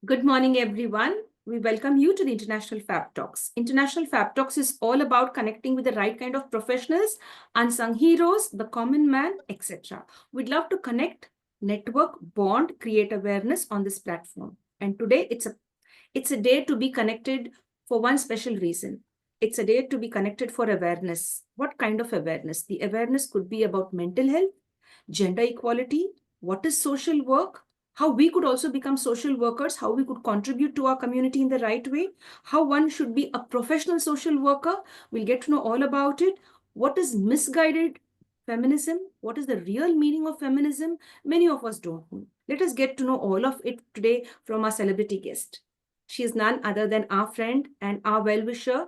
Good morning, everyone. We welcome you to the International Fab Talks. International Fab Talks is all about connecting with the right kind of professionals, unsung heroes, the common man, etc. We'd love to connect, network, bond, create awareness on this platform. And today it's a day to be connected for one special reason. It's a day to be connected for awareness. What kind of awareness? The awareness could be about mental health, gender equality, what is social work, how we could also become social workers, how we could contribute to our community in the right way, how one should be a professional social worker. We'll get to know all about it. What is misguided feminism? What is the real meaning of feminism? Many of us don't know. Let us get to know all of it today from our celebrity guest. She is none other than our friend and our well-wisher,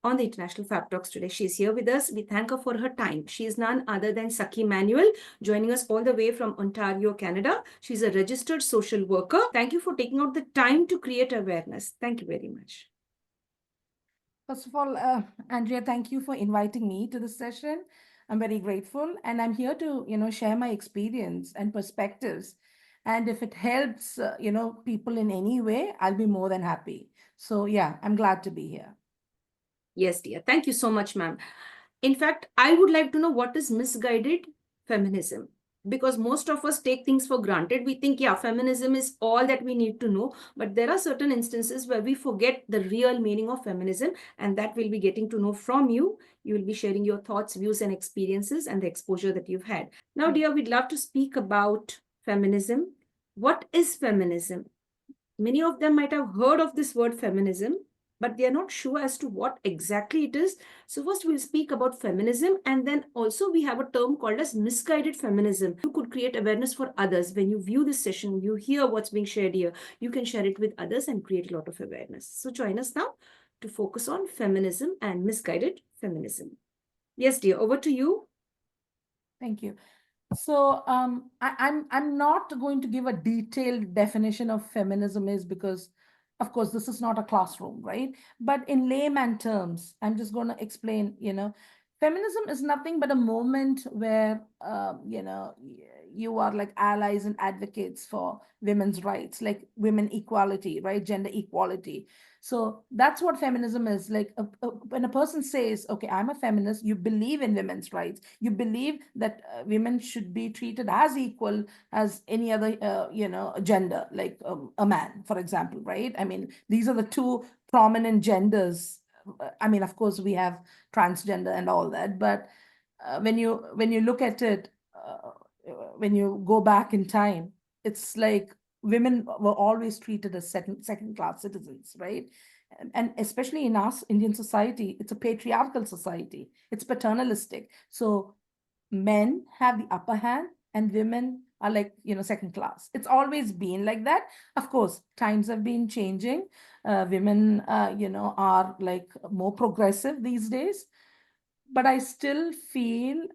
on the International Fab Talks today. She is here with us. We thank her for her time. She is none other than Sakhi Manuel, joining us all the way from Ontario, Canada. She's a registered social worker. Thank you for taking out the time to create awareness. Thank you very much. First of all, Andrea, thank you for inviting me to this session. I'm very grateful, and I'm here to, share my experience and perspectives. And if it helps, people in any way, I'll be more than happy. So yeah, I'm glad to be here. Yes, dear. Thank you so much, ma'am. In fact, I would like to know what is misguided feminism. Because most of us take things for granted. We think, yeah, feminism is all that we need to know. But there are certain instances where we forget the real meaning of feminism. And that we'll be getting to know from you. You will be sharing your thoughts, views, and experiences and the exposure that you've had. Now, dear, we'd love to speak about feminism. What is feminism? Many of them might have heard of this word feminism, but they are not sure as to what exactly it is. So first we'll speak about feminism, and then also we have a term called as misguided feminism. You could create awareness for others. When you view this session, you hear what's being shared here, you can share it with others and create a lot of awareness. So join us now to focus on feminism and misguided feminism. Yes, dear, over to you. Thank you. So I'm not going to give a detailed definition of feminism is because, of course, this is not a classroom, right? But in layman terms, I'm just going to explain, feminism is nothing but a moment where, you are like allies and advocates for women's rights, like women equality, right? Gender equality. So that's what feminism is. Like when a person says, okay, I'm a feminist, you believe in women's rights. You believe that women should be treated as equal as any other, gender, like a man, for example, right? I mean, these are the two prominent genders. I mean, of course, we have transgender and all that, but when you look at it, when you go back in time, it's like women were always treated as second class citizens, right? And especially in us Indian society, it's a patriarchal society. It's paternalistic. So men have the upper hand and women are like, second class. It's always been like that. Of course, times have been changing. Women, are like more progressive these days, but I still feel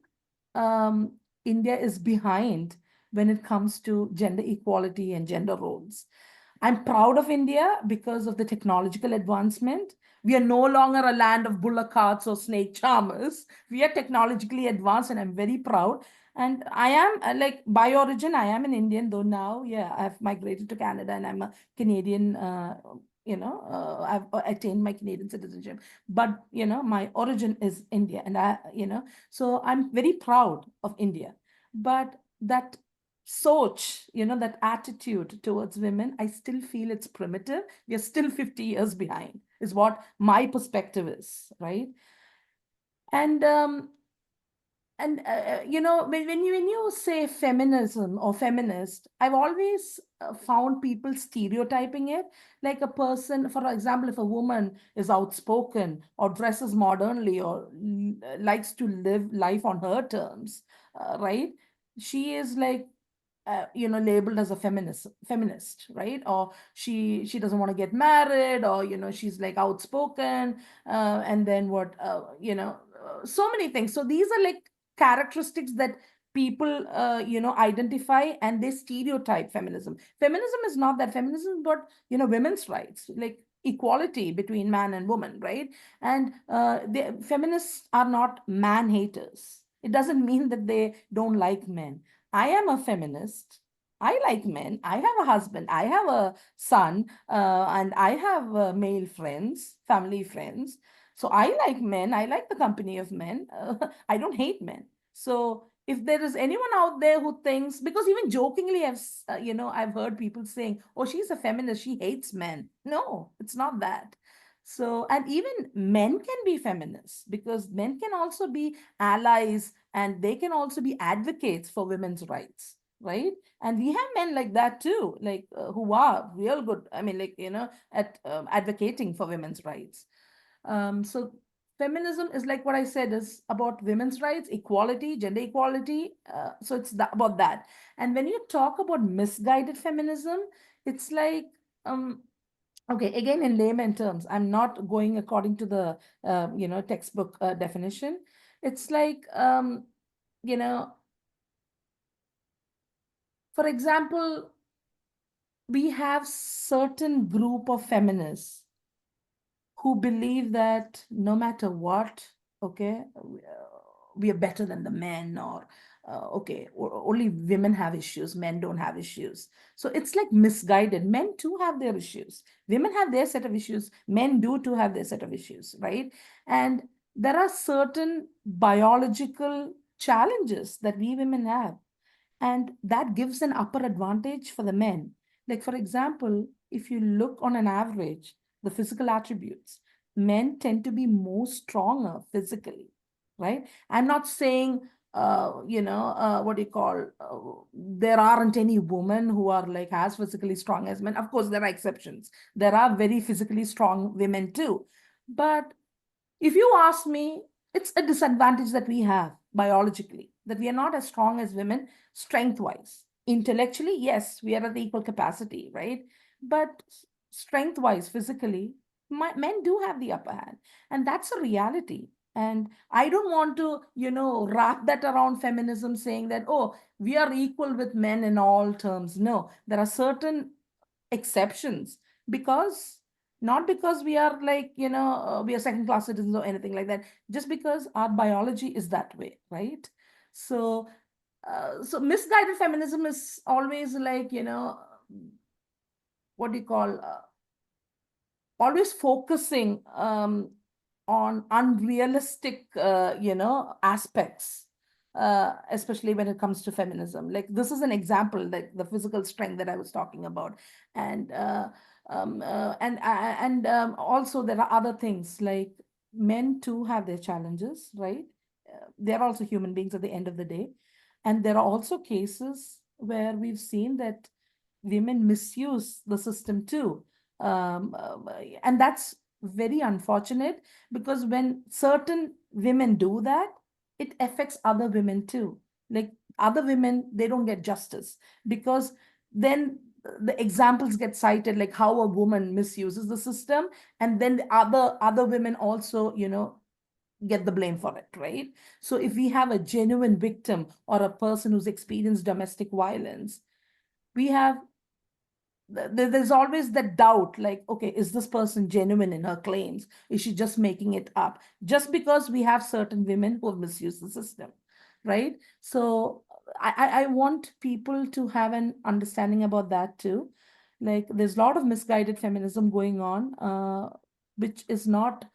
um, India is behind when it comes to gender equality and gender roles. I'm proud of India because of the technological advancement. We are no longer a land of bullock carts or snake charmers. We are technologically advanced, and I'm very proud. And I am like by origin, I am an Indian, though now, yeah, I've migrated to Canada and I'm a Canadian. I've attained my Canadian citizenship, but my origin is India, and so I'm very proud of India. But that soch, that attitude towards women, I still feel it's primitive. We are still 50 years behind, is what my perspective is, right? And when you say feminism or feminist, I've always found people stereotyping it. Like a person, for example, if a woman is outspoken or dresses modernly or likes to live life on her terms, right? She is like labeled as a feminist, right? Or she doesn't want to get married, or she's like outspoken, and then what so many things. So these are like characteristics that people identify, and they stereotype feminism. Feminism is not that. Feminism is about women's rights, like equality between man and woman, right? And the feminists are not man haters. It doesn't mean that they don't like men. I am a feminist, I like men. I have a husband. I have a son, and I have male friends, family friends. So I like men. I like the company of men. I don't hate men. So if there is anyone out there who thinks, because even jokingly, I've heard people saying, "Oh, she's a feminist. She hates men." No, it's not that. So, and even men can be feminists because men can also be allies and they can also be advocates for women's rights, right? And we have men like that too, like who are real good, I mean, like, at advocating for women's rights. So feminism is, like what I said, is about women's rights, equality, gender equality. So it's about that. And when you talk about misguided feminism, it's like, okay, again, in layman terms, I'm not going according to the textbook definition. It's like, you know for example, we have certain group of feminists who believe that no matter what, okay, we are better than the men, or okay, only women have issues, men don't have issues. So it's like misguided. Men too have their issues. Women have their set of issues. Men do too have their set of issues, right? And there are certain biological challenges that we women have, and that gives an upper advantage for the men. Like, for example, if you look on an average, the physical attributes, men tend to be more stronger physically, right? I'm not saying, what do you call, there aren't any women who are like as physically strong as men. Of course, there are exceptions. There are very physically strong women too. But if you ask me, it's a disadvantage that we have biologically, that we are not as strong as women strength wise. Intellectually, yes, we are at equal capacity, right? But strength wise, physically, men do have the upper hand. And that's a reality. And I don't want to, wrap that around feminism saying that, oh, we are equal with men in all terms. No, there are certain exceptions, because not because we are like, we are second class citizens or anything like that, just because our biology is that way, right? So so misguided feminism is always like, what do you call, always focusing on unrealistic, aspects, especially when it comes to feminism. Like, this is an example, like the physical strength that I was talking about, and also there are other things like men too have their challenges, right? They're also human beings at the end of the day, and there are also cases where we've seen that women misuse the system too, and that's very unfortunate, because when certain women do that, it affects other women too. Like, other women, they don't get justice, because then the examples get cited, like how a woman misuses the system, and then the other women also, get the blame for it, right? So if we have a genuine victim or a person who's experienced domestic violence, we have there's always that doubt, like, okay, is this person genuine in her claims? Is she just making it up? Just because we have certain women who have misused the system, right? So I want people to have an understanding about that too. Like, there's a lot of misguided feminism going on, which is not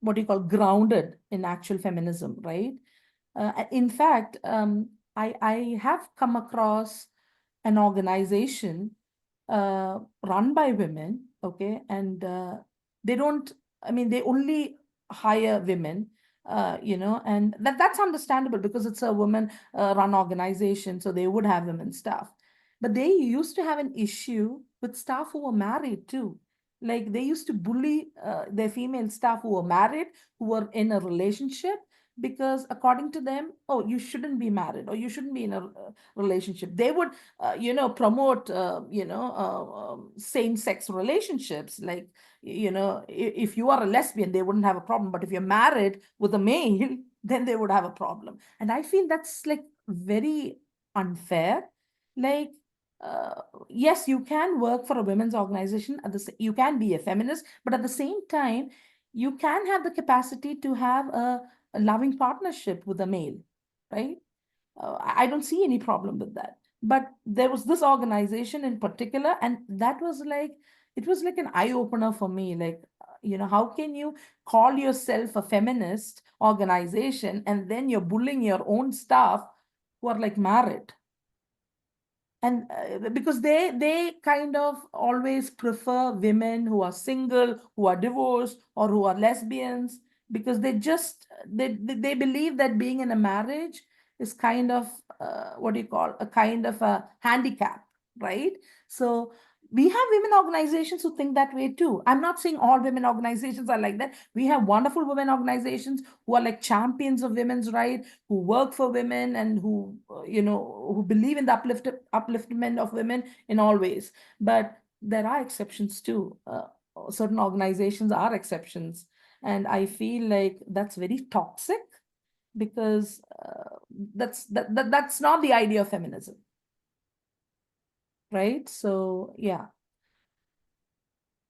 what you call grounded in actual feminism, right? In fact, I have come across an organization run by women, okay, and they don't. I mean, they only hire women, and that's understandable because it's a woman run organization, so they would have women staff. But they used to have an issue with staff who were married too. Like, they used to bully their female staff who were married, who were in a relationship, because according to them, oh, you shouldn't be married or you shouldn't be in a relationship. They would promote same-sex relationships, like, if you are a lesbian, they wouldn't have a problem, but if you're married with a male, then they would have a problem. And I feel that's like very unfair. Like, yes, you can work for a women's organization, you can be a feminist, but at the same time, you can have the capacity to have a loving partnership with a male, right? I don't see any problem with that. But there was this organization in particular, and that was like, it was like an eye opener for me. Like, how can you call yourself a feminist organization and then you're bullying your own staff who are like married? And because they kind of always prefer women who are single, who are divorced, or who are lesbians, because they believe that being in a marriage is kind of what do you call, a kind of a handicap, right? So we have women organizations who think that way too. I'm not saying all women organizations are like that. We have wonderful women organizations who are like champions of women's rights, who work for women, and who who believe in the upliftment of women in all ways. But there are exceptions too. Certain organizations are exceptions, and I feel like that's very toxic, because that's not the idea of feminism, right? So yeah.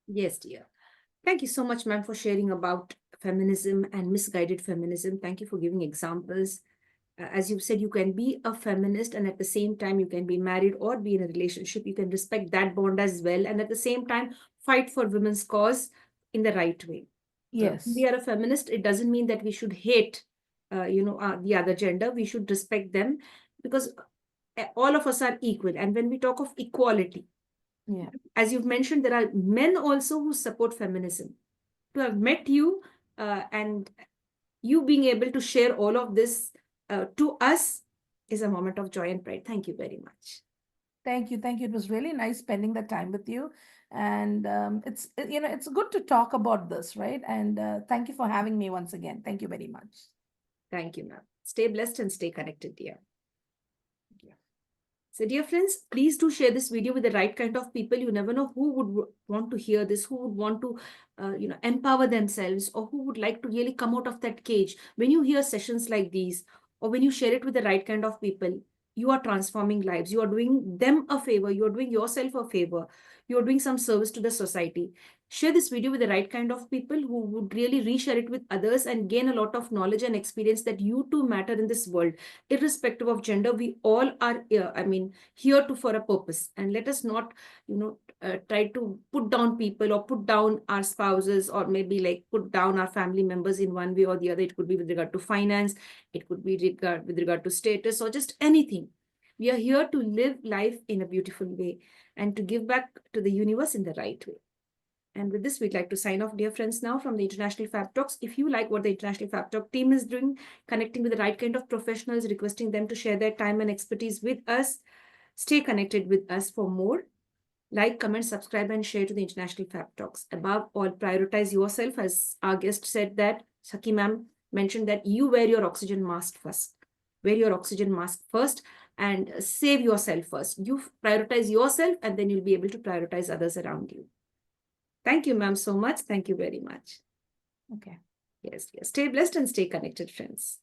Yes, dear. Thank you so much, ma'am, for sharing about feminism and misguided feminism. Thank you for giving examples. As you said, you can be a feminist and at the same time you can be married or be in a relationship. You can respect that bond as well, and at the same time fight for women's cause in the right way. When we Yes. are a feminist, it doesn't mean that we should hate, the other gender. We should respect them, because all of us are equal. And when we talk of equality, Yeah. as you've mentioned, there are men also who support feminism. To have met you, and you being able to share all of this to us is a moment of joy and pride. Thank you very much. Thank you. Thank you. It was really nice spending the time with you. And it's good to talk about this, right? And thank you for having me once again. Thank you very much. Thank you, ma'am. Stay blessed and stay connected, dear. Thank you. So, dear friends, please do share this video with the right kind of people. You never know who would want to hear this, who would want to, empower themselves, or who would like to really come out of that cage. When you hear sessions like these, or when you share it with the right kind of people, you are transforming lives. You are doing them a favor. You are doing yourself a favor. You are doing some service to the society. Share this video with the right kind of people who would really reshare it with others and gain a lot of knowledge and experience that you too matter in this world. Irrespective of gender, we all are, here to for a purpose. And let us not, try to put down people or put down our spouses, or maybe like put down our family members in one way or the other. It could be with regard to finance, it could be with regard to status, or just anything. We are here to live life in a beautiful way and to give back to the universe in the right way. And with this, we'd like to sign off, dear friends, now from the International Fab Talks. If you like what the International Fab Talk team is doing, connecting with the right kind of professionals, requesting them to share their time and expertise with us, stay connected with us for more. Like, comment, subscribe, and share to the International Fab Talks. Above all, prioritize yourself. As our guest said that, Saki ma'am mentioned that you wear your oxygen mask first. Wear your oxygen mask first and save yourself first. You prioritize yourself, and then you'll be able to prioritize others around you. Thank you, ma'am, so much. Thank you very much. Okay. Yes, yes. Stay blessed and stay connected, friends.